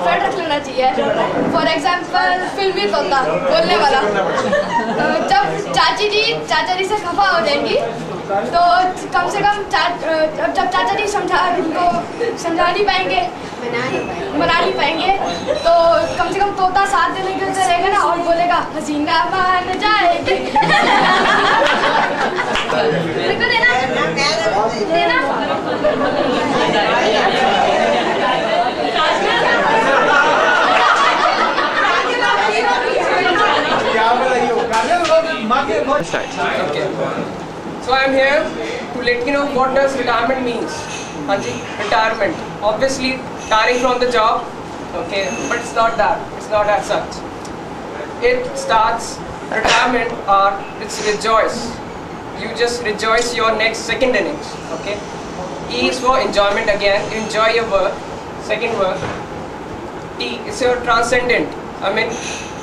पेट रख लेना चाहिए। फॉर एग्जाम्पल फिल्मी तोता बोलने वाला, जब चाचा जी से खफा हो जाएंगी तो कम से कम जब चाचा जी समझा नहीं पाएंगे, मना नहीं पाएंगे, तो कम से कम तोता साथ देने के लिए रहेगा ना और बोलेगा हसीना मान जाएगी। देना Okay. So I am here to let you know what does retirement means. Hanji, retirement. Obviously, retiring from the job. Okay, but it's not that. It's not as such. It starts retirement or it's rejoice. You just rejoice your next second innings. Okay. E is for enjoyment again. You enjoy your work. Second work. T is your transcendent. I mean,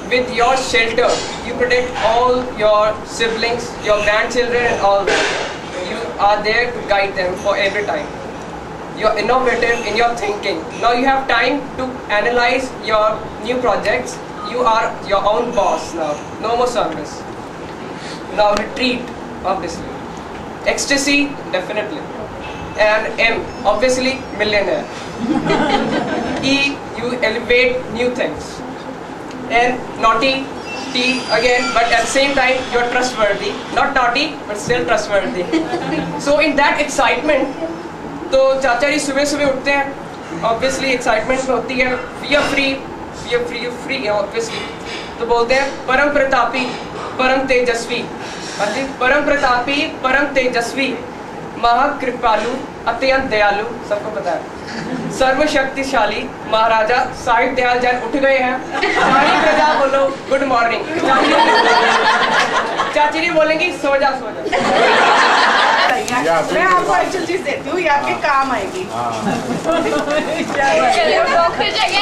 with your shelter, you protect all your siblings, your grandchildren and all that. You are there to guide them for every time. You're innovative in your thinking. Now you have time to analyze your new projects. You are your own boss now. No more service. Now retreat, obviously. Ecstasy, definitely. And M, obviously millionaire. E, you elevate new things. And naughty, T again, but at the same time you're trustworthy. Not naughty, but still trustworthy. So in that excitement, तो चाचा जी सुबह सुबह उठते हैं, obviously excitement में होती है, we are free obviously. तो बोलते हैं परम प्रतापी, परम तेजस्वी, परम प्रतापी, परम तेजस्वी, महाकृपालु, अत्यंत दयालु, सबको पता है, सर्वशक्तिशाली महाराजा साहिब दयाल जैन उठ गए हैं। सारी प्रजा बोलो गुड मॉर्निंग। चाची जी बोलेंगी सो जा सो जा। मैं आपको एक्चुअल चीज देती हूँ, ये आपके काम आएगी।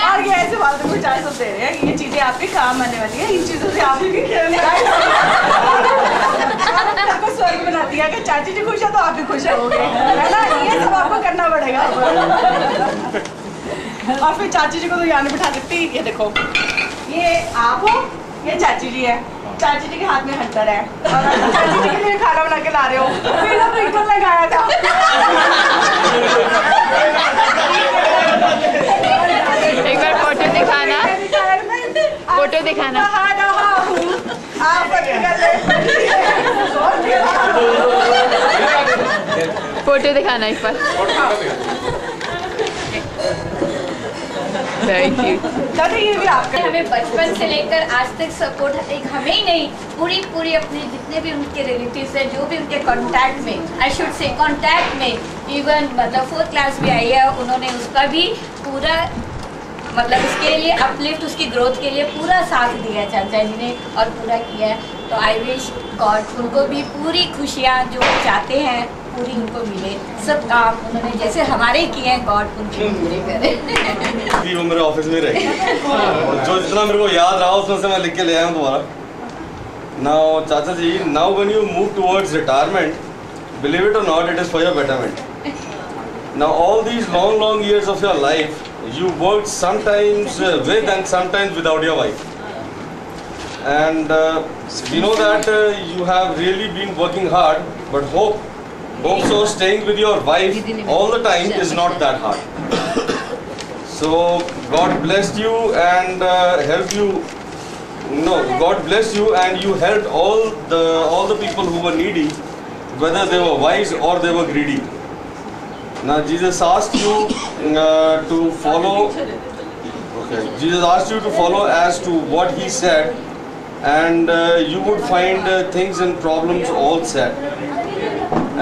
और ये ऐसे बात को चाय सब दे रहे हैं, ये चीजें आपके काम आने वाली है। इन चीजों से आपकी आपको स्वर्ग बना दिया कि चाची जी खुश है तो आप भी खुश रहोगे, है ना? ये सब आपको करना पड़ेगा। और फिर चाची जी को तो यहाँ नहीं बिठा सकती। ये देखो, ये आप हो, ये चाची जी है। चाची जी के हाथ में हंटर है और चाची जी के लिए खाना बना के ला रहे हो। फिर तो बिल्कुल लगाया था। एक बार फोटो दिखाना, फोटो दिखाना। फोटो दिखाना एक बार। Thank you. ये भी आपका। हमें बचपन से लेकर आज तक सपोर्ट एक हमें ही नहीं, पूरी अपने जितने भी उनके रिलेटिव्स हैं, जो भी उनके कांटेक्ट में, आई शुड से कांटेक्ट में, इवन मतलब 4th क्लास भी आई है, उन्होंने उसका भी पूरा मतलब उसके लिए अपलिफ्ट, उसकी ग्रोथ के लिए पूरा साथ दिया है चाचा जी ने और पूरा किया है। तो आई विश गॉड उनको भी पूरी खुशियाँ जो चाहते हैं पूरी उनको मिले। सब काम उन्होंने जैसे हमारे किए हैं, गॉड उनके पूरे करे। वो मेरे ऑफिस में रहेगी, जो जितना मेरे को याद रहा उसमें से मैं लिख के ले आया हूँ दोबारा। नाउ चाचा जी, now when you move towards retirement, believe it और not, it is for your betterment. Now all these long years of your life, you worked sometimes with and sometimes without your wife, and you know that you have really been working hard, but hope so staying with your wife all the time is not that hard. So God blessed you and helped you. No, God blessed you and you helped all the people who were needy, whether they were wise or they were greedy. Now Jesus asked you to follow. Okay, Jesus asked you to follow as to what He said, and you would find things and problems all set.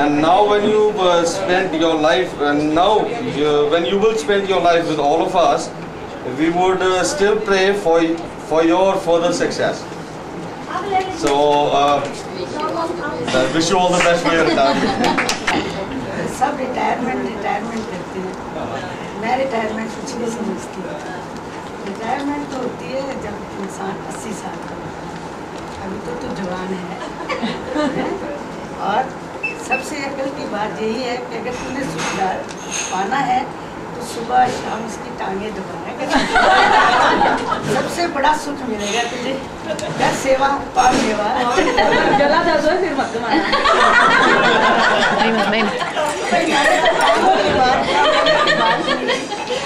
And now when you spend your life, and now when you will spend your life with all of us, we would still pray for your further success. So I wish you all the best for your retirement. सब retirement करते हैं। मैं retirement कुछ नहीं समझती। Retirement तो होती है जब इंसान 80 साल का होता है। अभी तो जवान है। और सबसे अकल की बात यही है कि अगर तुमने सुधार पाना है तो तो सुबह शाम इसकी टांगे दबाना, सबसे बड़ा सुख मिलेगा तुझे। कर सेवा पाप सेवा। गला दर्द हो फिर मत मारना।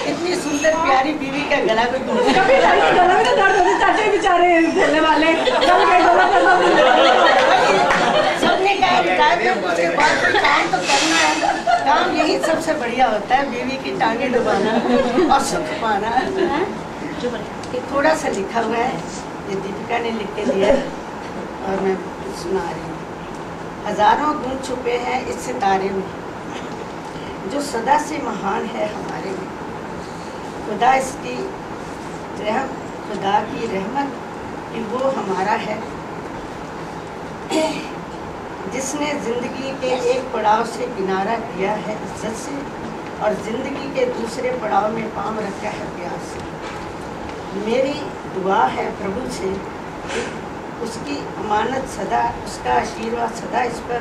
इतनी सुंदर प्यारी बीवी का गला को कभी गला में तो दर्द होते, चाचे बेचारे खेलने वाले सबने कहा रिटायरमेंट के बाद कोई काम तो करना है, काम यही सबसे बढ़िया होता है, बीवी की टांगे डुबाना और सुख पाना। थोड़ा सा लिखा हुआ है, ये दीपिका ने लिख के दिया और मैं सुना रही हूँ। हजारों गुण छुपे हैं इस सितारे में, जो सदा से महान है हमारे में। खुदा इसकी रहम, खुदा की रहमत कि वो हमारा है, जिसने ज़िंदगी के एक पड़ाव से किनारा किया है इज्जत से, और ज़िंदगी के दूसरे पड़ाव में पाँव रखा है प्यार से। मेरी दुआ है प्रभु से कि उसकी अमानत सदा, उसका आशीर्वाद सदा इस पर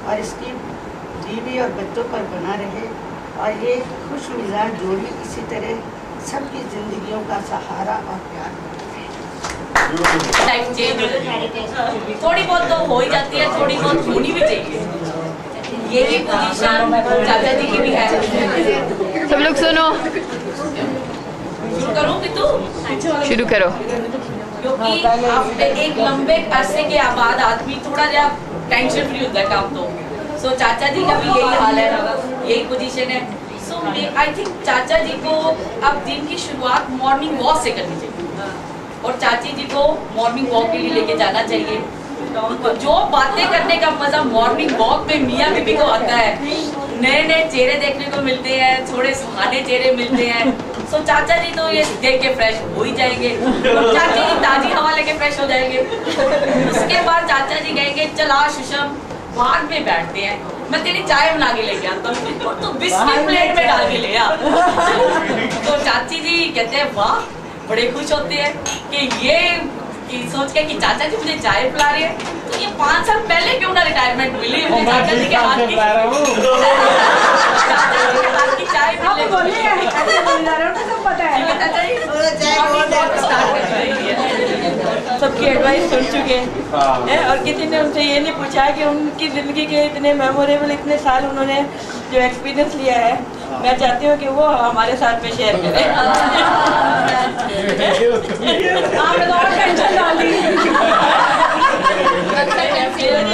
और इसकी बीवी और बच्चों पर बना रहे, और ये खुश मिजाज जोड़ी इसी तरह सबकी ज़िंदगियों का सहारा और प्यार बने। लाइफ चेंज थोड़ी बहुत तो हो ही जाती है, थोड़ी बहुत होनी भी चाहिए। यही पोजीशन चाचा जी की भी है। सब लोग सुनो, शुरू करूँ कि तू शुरू करो। क्योंकि आप एक लंबे अरसे के बाद आदमी थोड़ा जा टेंशन फ्री होता है काम तो। सो चाचा जी का भी यही हाल है, यही पोजीशन है। सो आई थिंक चाचा जी को अब दिन की शुरुआत मॉर्निंग वॉक से करनी चाहिए, और चाची जी को मॉर्निंग वॉक के लिए लेके जाना चाहिए। जो बातें करने का मजा मॉर्निंग वॉक में मियाँ बीबी को आता है, नए नए चेहरे देखने को मिलते हैं, थोड़े सुहाने चेहरे मिलते हैं। सो चाचा जी तो ये देख के फ्रेश हो ही जाएंगे, और चाची जी ताजी हवा लेके फ्रेश हो जाएंगे। उसके बाद चाचा जी कहेंगे चला सुषम बाग में बैठते हैं, मैं तेरी चाय बना के लेके आता हूँ, तो बिस्किट प्लेट में डाल के ले आ। तो चाची जी कहते हैं वाह, बड़े खुश होते हैं कि ये सोच के कि चाचा जी मुझे चाय पिला रहे हैं। तो ये 5 साल पहले क्यों ना रिटायरमेंट मिली मुझे चाचा जी के हाथ की चाय सबकी एडवाइस सुन चुके हैं, और किसी ने उनसे ये नहीं पूछा कि उनकी ज़िंदगी के इतने मेमोरेबल इतने साल उन्होंने जो एक्सपीरियंस लिया है, मैं चाहती हूँ कि वो हमारे साथ में शेयर करें।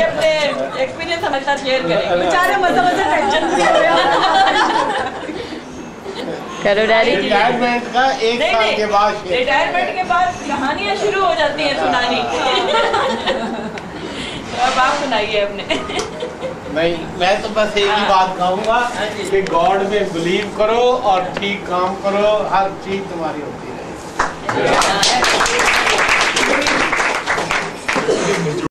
अपने एक्सपीरियंस हमारे साथ शेयर करें। बेचारे मजा टेंशन करो डैडी। रिटायरमेंट का एक साल के बाद, रिटायरमेंट के बाद कहानियाँ शुरू हो जाती हैं सुनानी। अब आप सुनाइए अपने। नहीं, मैं तो बस एक ही बात कहूँगा कि गॉड में बिलीव करो और ठीक काम करो, हर चीज तुम्हारी होती रहेगी।